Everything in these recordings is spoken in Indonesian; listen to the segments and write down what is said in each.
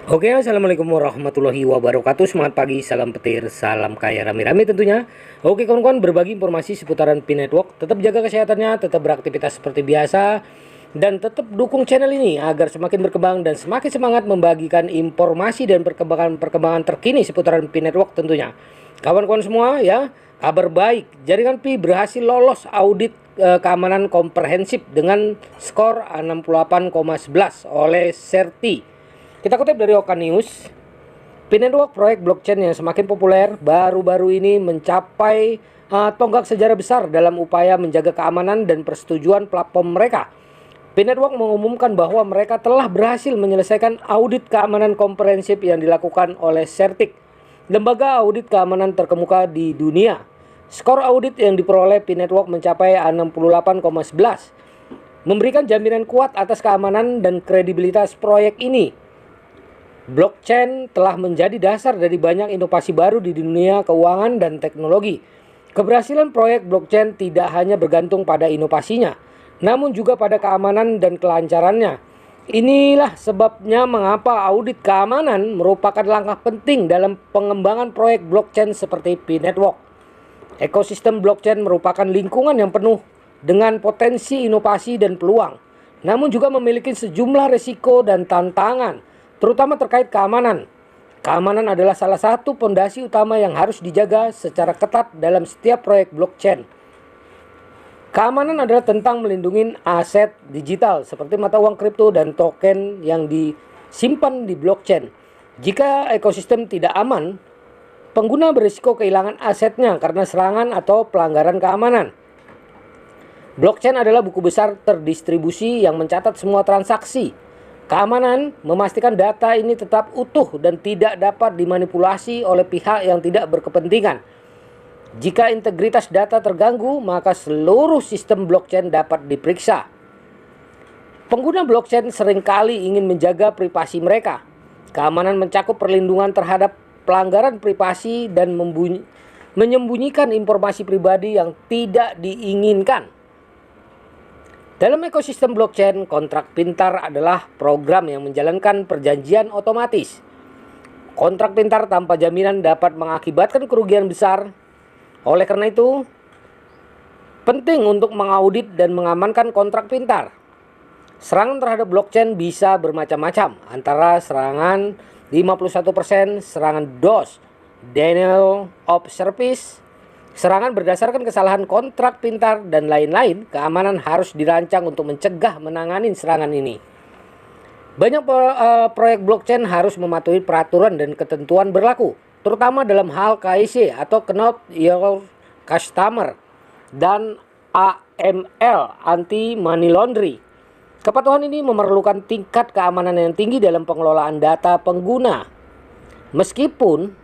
Oke, assalamualaikum warahmatullahi wabarakatuh. Semangat pagi, salam petir, salam kaya rame-rame tentunya. Oke kawan-kawan, berbagi informasi seputaran Pi Network. Tetap jaga kesehatannya, tetap beraktivitas seperti biasa, dan tetap dukung channel ini agar semakin berkembang dan semakin semangat membagikan informasi dan perkembangan terkini seputaran Pi Network tentunya. Kawan-kawan semua ya, kabar baik. Jaringan Pi berhasil lolos audit keamanan komprehensif dengan skor 68,11 oleh Serti. Kita kutip dari Oka News, Pi Network, proyek blockchain yang semakin populer, baru-baru ini mencapai tonggak sejarah besar dalam upaya menjaga keamanan dan persetujuan platform mereka. Pi Network mengumumkan bahwa mereka telah berhasil menyelesaikan audit keamanan komprehensif yang dilakukan oleh Certik, lembaga audit keamanan terkemuka di dunia. Skor audit yang diperoleh Pi Network mencapai 68,11, memberikan jaminan kuat atas keamanan dan kredibilitas proyek ini. Blockchain telah menjadi dasar dari banyak inovasi baru di dunia keuangan dan teknologi. Keberhasilan proyek blockchain tidak hanya bergantung pada inovasinya, namun juga pada keamanan dan kelancarannya. Inilah sebabnya mengapa audit keamanan merupakan langkah penting dalam pengembangan proyek blockchain seperti Pi Network. Ekosistem blockchain merupakan lingkungan yang penuh dengan potensi inovasi dan peluang, namun juga memiliki sejumlah risiko dan tantangan, terutama terkait keamanan. Keamanan adalah salah satu fondasi utama yang harus dijaga secara ketat dalam setiap proyek blockchain. Keamanan adalah tentang melindungi aset digital seperti mata uang kripto dan token yang disimpan di blockchain. Jika ekosistem tidak aman, pengguna berisiko kehilangan asetnya karena serangan atau pelanggaran keamanan. Blockchain adalah buku besar terdistribusi yang mencatat semua transaksi. Keamanan memastikan data ini tetap utuh dan tidak dapat dimanipulasi oleh pihak yang tidak berkepentingan. Jika integritas data terganggu, maka seluruh sistem blockchain dapat diperiksa. Pengguna blockchain seringkali ingin menjaga privasi mereka. Keamanan mencakup perlindungan terhadap pelanggaran privasi dan menyembunyikan informasi pribadi yang tidak diinginkan. Dalam ekosistem blockchain, kontrak pintar adalah program yang menjalankan perjanjian otomatis. Kontrak pintar tanpa jaminan dapat mengakibatkan kerugian besar. Oleh karena itu, penting untuk mengaudit dan mengamankan kontrak pintar. Serangan terhadap blockchain bisa bermacam-macam, antara serangan 51%, serangan DOS, denial of service, serangan berdasarkan kesalahan kontrak pintar, dan lain-lain. Keamanan harus dirancang untuk mencegah menangani serangan ini. Banyak proyek blockchain harus mematuhi peraturan dan ketentuan berlaku, terutama dalam hal KYC atau Know Your Customer dan AML, anti money laundry. Kepatuhan ini memerlukan tingkat keamanan yang tinggi dalam pengelolaan data pengguna. Meskipun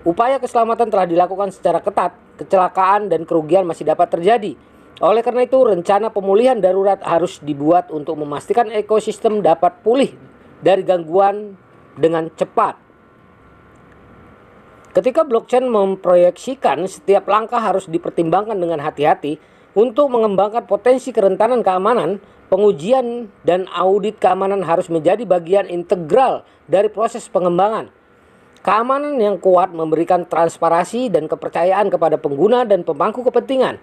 upaya keselamatan telah dilakukan secara ketat, kecelakaan dan kerugian masih dapat terjadi. Oleh karena itu, rencana pemulihan darurat harus dibuat untuk memastikan ekosistem dapat pulih dari gangguan dengan cepat. Ketika blockchain memproyeksikan, setiap langkah harus dipertimbangkan dengan hati-hati untuk mengembangkan potensi kerentanan keamanan. Pengujian dan audit keamanan harus menjadi bagian integral dari proses pengembangan. Keamanan yang kuat memberikan transparansi dan kepercayaan kepada pengguna dan pemangku kepentingan,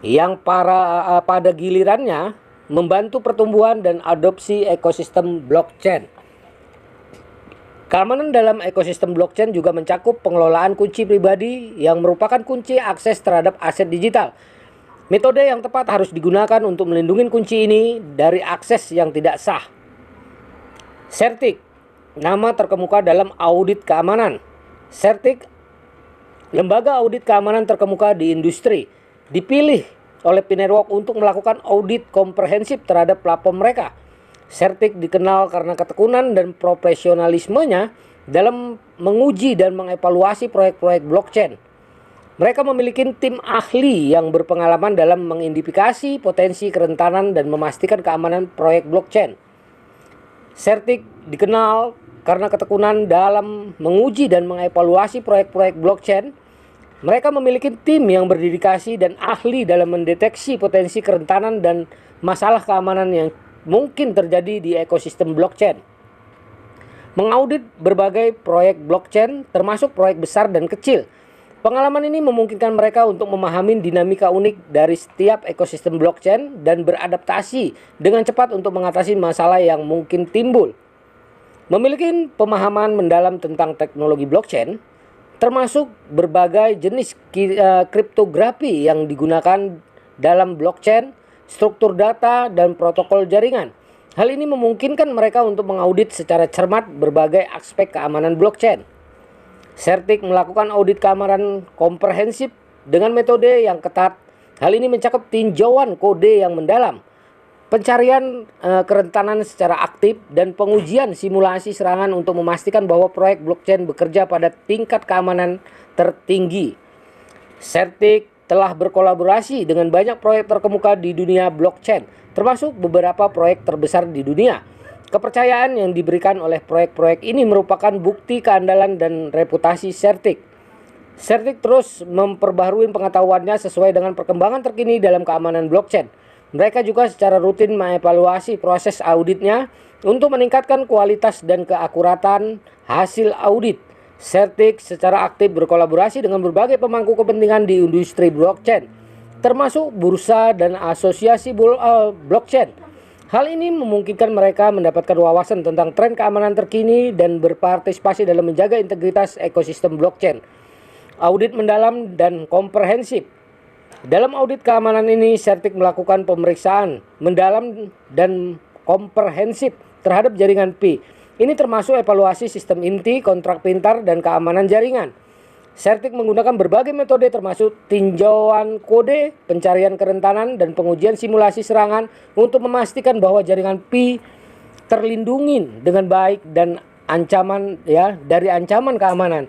yang pada gilirannya membantu pertumbuhan dan adopsi ekosistem blockchain. Keamanan dalam ekosistem blockchain juga mencakup pengelolaan kunci pribadi yang merupakan kunci akses terhadap aset digital. Metode yang tepat harus digunakan untuk melindungi kunci ini dari akses yang tidak sah. Certik, nama terkemuka dalam audit keamanan. Certik, lembaga audit keamanan terkemuka di industri, dipilih oleh Pi Network untuk melakukan audit komprehensif terhadap platform mereka. Certik dikenal karena ketekunan dan profesionalismenya dalam menguji dan mengevaluasi proyek-proyek blockchain. Mereka memiliki tim ahli yang berpengalaman dalam mengidentifikasi potensi kerentanan dan memastikan keamanan proyek blockchain. Certik dikenal karena ketekunan dalam menguji dan mengevaluasi proyek-proyek blockchain. Mereka memiliki tim yang berdedikasi dan ahli dalam mendeteksi potensi kerentanan dan masalah keamanan yang mungkin terjadi di ekosistem blockchain. mengaudit berbagai proyek blockchain termasuk proyek besar dan kecil. Pengalaman ini memungkinkan mereka untuk memahami dinamika unik dari setiap ekosistem blockchain dan beradaptasi dengan cepat untuk mengatasi masalah yang mungkin timbul. Memiliki pemahaman mendalam tentang teknologi blockchain, termasuk berbagai jenis kriptografi yang digunakan dalam blockchain, struktur data, dan protokol jaringan. Hal ini memungkinkan mereka untuk mengaudit secara cermat berbagai aspek keamanan blockchain. Certik melakukan audit keamanan komprehensif dengan metode yang ketat. Hal ini mencakup tinjauan kode yang mendalam, pencarian kerentanan secara aktif, dan pengujian simulasi serangan untuk memastikan bahwa proyek blockchain bekerja pada tingkat keamanan tertinggi. Certik telah berkolaborasi dengan banyak proyek terkemuka di dunia blockchain, termasuk beberapa proyek terbesar di dunia. Kepercayaan yang diberikan oleh proyek-proyek ini merupakan bukti keandalan dan reputasi Certik. Certik terus memperbaharui pengetahuannya sesuai dengan perkembangan terkini dalam keamanan blockchain. Mereka juga secara rutin mengevaluasi proses auditnya untuk meningkatkan kualitas dan keakuratan hasil audit. Certik secara aktif berkolaborasi dengan berbagai pemangku kepentingan di industri blockchain, termasuk bursa dan asosiasi blockchain. Hal ini memungkinkan mereka mendapatkan wawasan tentang tren keamanan terkini dan berpartisipasi dalam menjaga integritas ekosistem blockchain. Audit mendalam dan komprehensif. Dalam audit keamanan ini, Certik melakukan pemeriksaan mendalam dan komprehensif terhadap jaringan Pi. Ini termasuk evaluasi sistem inti, kontrak pintar, dan keamanan jaringan. Certik menggunakan berbagai metode termasuk tinjauan kode, pencarian kerentanan, dan pengujian simulasi serangan untuk memastikan bahwa jaringan Pi terlindungi dengan baik dan dari ancaman keamanan.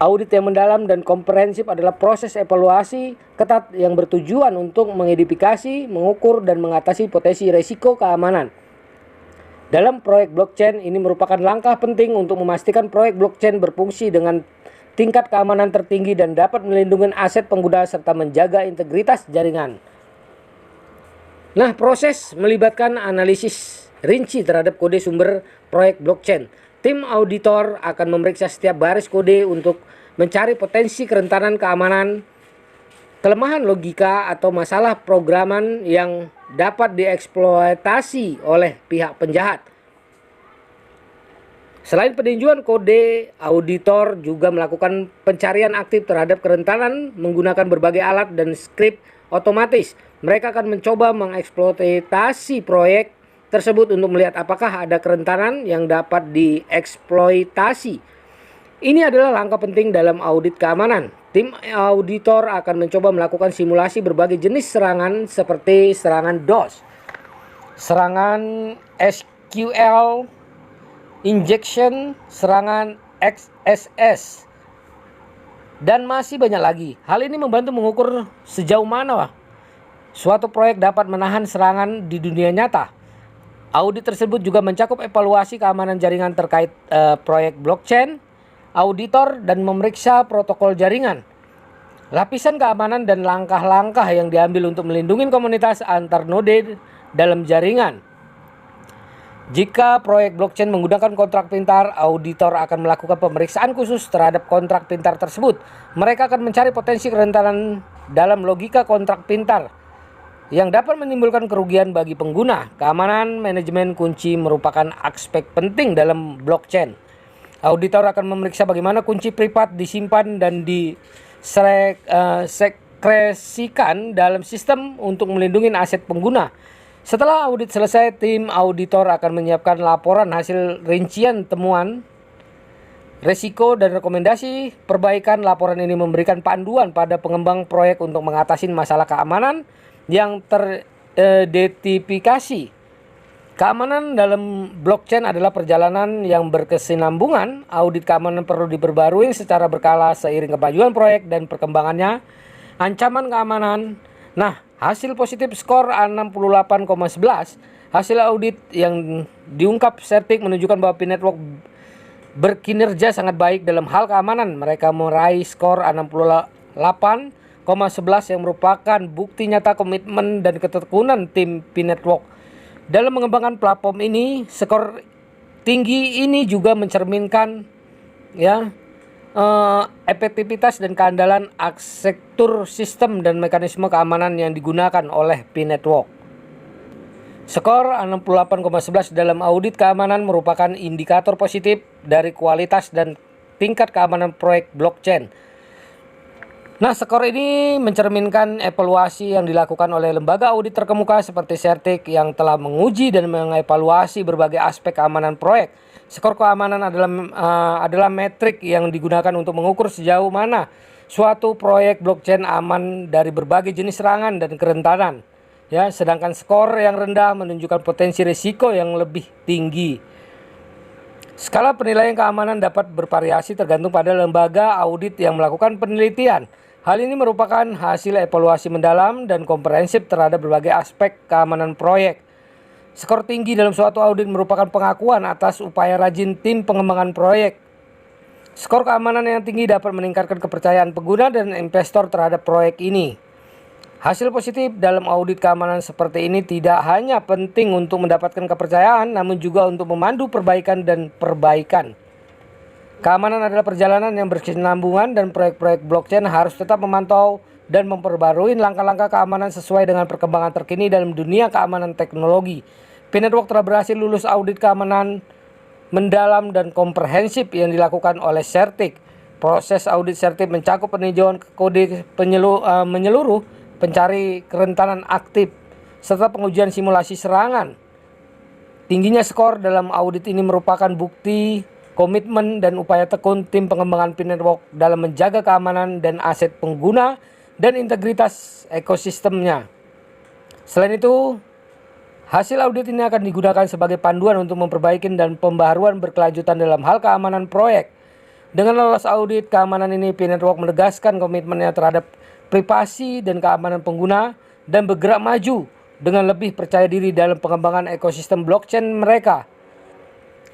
Audit yang mendalam dan komprehensif adalah proses evaluasi ketat yang bertujuan untuk mengidentifikasi, mengukur, dan mengatasi potensi risiko keamanan. Dalam proyek blockchain, ini merupakan langkah penting untuk memastikan proyek blockchain berfungsi dengan tingkat keamanan tertinggi dan dapat melindungi aset pengguna serta menjaga integritas jaringan. Nah, proses melibatkan analisis rinci terhadap kode sumber proyek blockchain. Tim auditor akan memeriksa setiap baris kode untuk mencari potensi kerentanan keamanan, kelemahan logika, atau masalah programan yang dapat dieksploitasi oleh pihak penjahat. Selain peninjauan kode, auditor juga melakukan pencarian aktif terhadap kerentanan menggunakan berbagai alat dan skrip otomatis. Mereka akan mencoba mengeksploitasi proyek tersebut untuk melihat apakah ada kerentanan yang dapat dieksploitasi. Ini adalah langkah penting dalam audit keamanan. Tim auditor akan mencoba melakukan simulasi berbagai jenis serangan seperti serangan DOS, serangan SQL injection, serangan XSS, dan masih banyak lagi. Hal ini membantu mengukur sejauh mana suatu proyek dapat menahan serangan di dunia nyata. Audit tersebut juga mencakup evaluasi keamanan jaringan terkait proyek blockchain, auditor, dan memeriksa protokol jaringan, lapisan keamanan, dan langkah-langkah yang diambil untuk melindungi komunitas antar node dalam jaringan. Jika proyek blockchain menggunakan kontrak pintar, auditor akan melakukan pemeriksaan khusus terhadap kontrak pintar tersebut. Mereka akan mencari potensi kerentanan dalam logika kontrak pintar yang dapat menimbulkan kerugian bagi pengguna. Keamanan manajemen kunci merupakan aspek penting dalam blockchain. Auditor akan memeriksa bagaimana kunci privat disimpan dan disekresikan dalam sistem untuk melindungi aset pengguna. Setelah audit selesai, tim auditor akan menyiapkan laporan hasil rincian temuan, risiko, dan rekomendasi perbaikan. Laporan ini memberikan panduan pada pengembang proyek untuk mengatasi masalah keamanan yang teridentifikasi. Keamanan dalam blockchain adalah perjalanan yang berkesinambungan. Audit keamanan perlu diperbarui secara berkala seiring kemajuan proyek dan perkembangannya. Ancaman keamanan. Nah, hasil positif skor 68,11. Hasil audit yang diungkap Certik menunjukkan bahwa Pi Network berkinerja sangat baik dalam hal keamanan. Mereka meraih skor 68,11 yang merupakan bukti nyata komitmen dan ketekunan tim Pi Network dalam mengembangkan platform ini. Skor tinggi ini juga mencerminkan ya efektivitas dan keandalan arsitektur sistem dan mekanisme keamanan yang digunakan oleh P-Network. Skor 68,11 dalam audit keamanan merupakan indikator positif dari kualitas dan tingkat keamanan proyek blockchain. Nah, skor ini mencerminkan evaluasi yang dilakukan oleh lembaga audit terkemuka seperti CERTIC yang telah menguji dan mengevaluasi berbagai aspek keamanan proyek. Skor keamanan adalah metrik yang digunakan untuk mengukur sejauh mana suatu proyek blockchain aman dari berbagai jenis serangan dan kerentanan. Ya, sedangkan skor yang rendah menunjukkan potensi risiko yang lebih tinggi. Skala penilaian keamanan dapat bervariasi tergantung pada lembaga audit yang melakukan penelitian. Hal ini merupakan hasil evaluasi mendalam dan komprehensif terhadap berbagai aspek keamanan proyek. Skor tinggi dalam suatu audit merupakan pengakuan atas upaya rajin tim pengembangan proyek. Skor keamanan yang tinggi dapat meningkatkan kepercayaan pengguna dan investor terhadap proyek ini. Hasil positif dalam audit keamanan seperti ini tidak hanya penting untuk mendapatkan kepercayaan, namun juga untuk memandu perbaikan dan perbaikan. Keamanan adalah perjalanan yang berkesinambungan dan proyek-proyek blockchain harus tetap memantau dan memperbarui langkah-langkah keamanan sesuai dengan perkembangan terkini dalam dunia keamanan teknologi. P-Network telah berhasil lulus audit keamanan mendalam dan komprehensif yang dilakukan oleh CERTIC. Proses audit CERTIC mencakup peninjauan kode menyeluruh, pencari kerentanan aktif, serta pengujian simulasi serangan. Tingginya skor dalam audit ini merupakan bukti komitmen dan upaya tekun tim pengembangan P-Network dalam menjaga keamanan dan aset pengguna dan integritas ekosistemnya. Selain itu, hasil audit ini akan digunakan sebagai panduan untuk memperbaiki dan pembaharuan berkelanjutan dalam hal keamanan proyek. Dengan lolos audit keamanan ini, P-Network menegaskan komitmennya terhadap privasi dan keamanan pengguna dan bergerak maju dengan lebih percaya diri dalam pengembangan ekosistem blockchain mereka.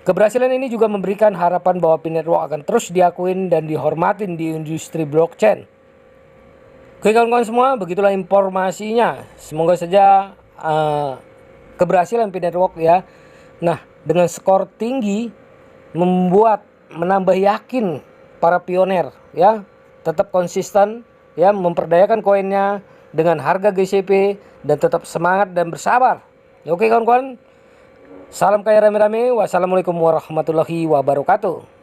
Keberhasilan ini juga memberikan harapan bahwa P-Network akan terus diakuin dan dihormatin di industri blockchain. Oke kawan-kawan semua, begitulah informasinya. Semoga saja keberhasilan P-Network ya. Nah, dengan skor tinggi menambah yakin para pioner ya, tetap konsisten ya, memperdayakan koinnya dengan harga GCP dan tetap semangat dan bersabar. Oke kawan-kawan, salam kaya rame-rame. Wassalamualaikum warahmatullahi wabarakatuh.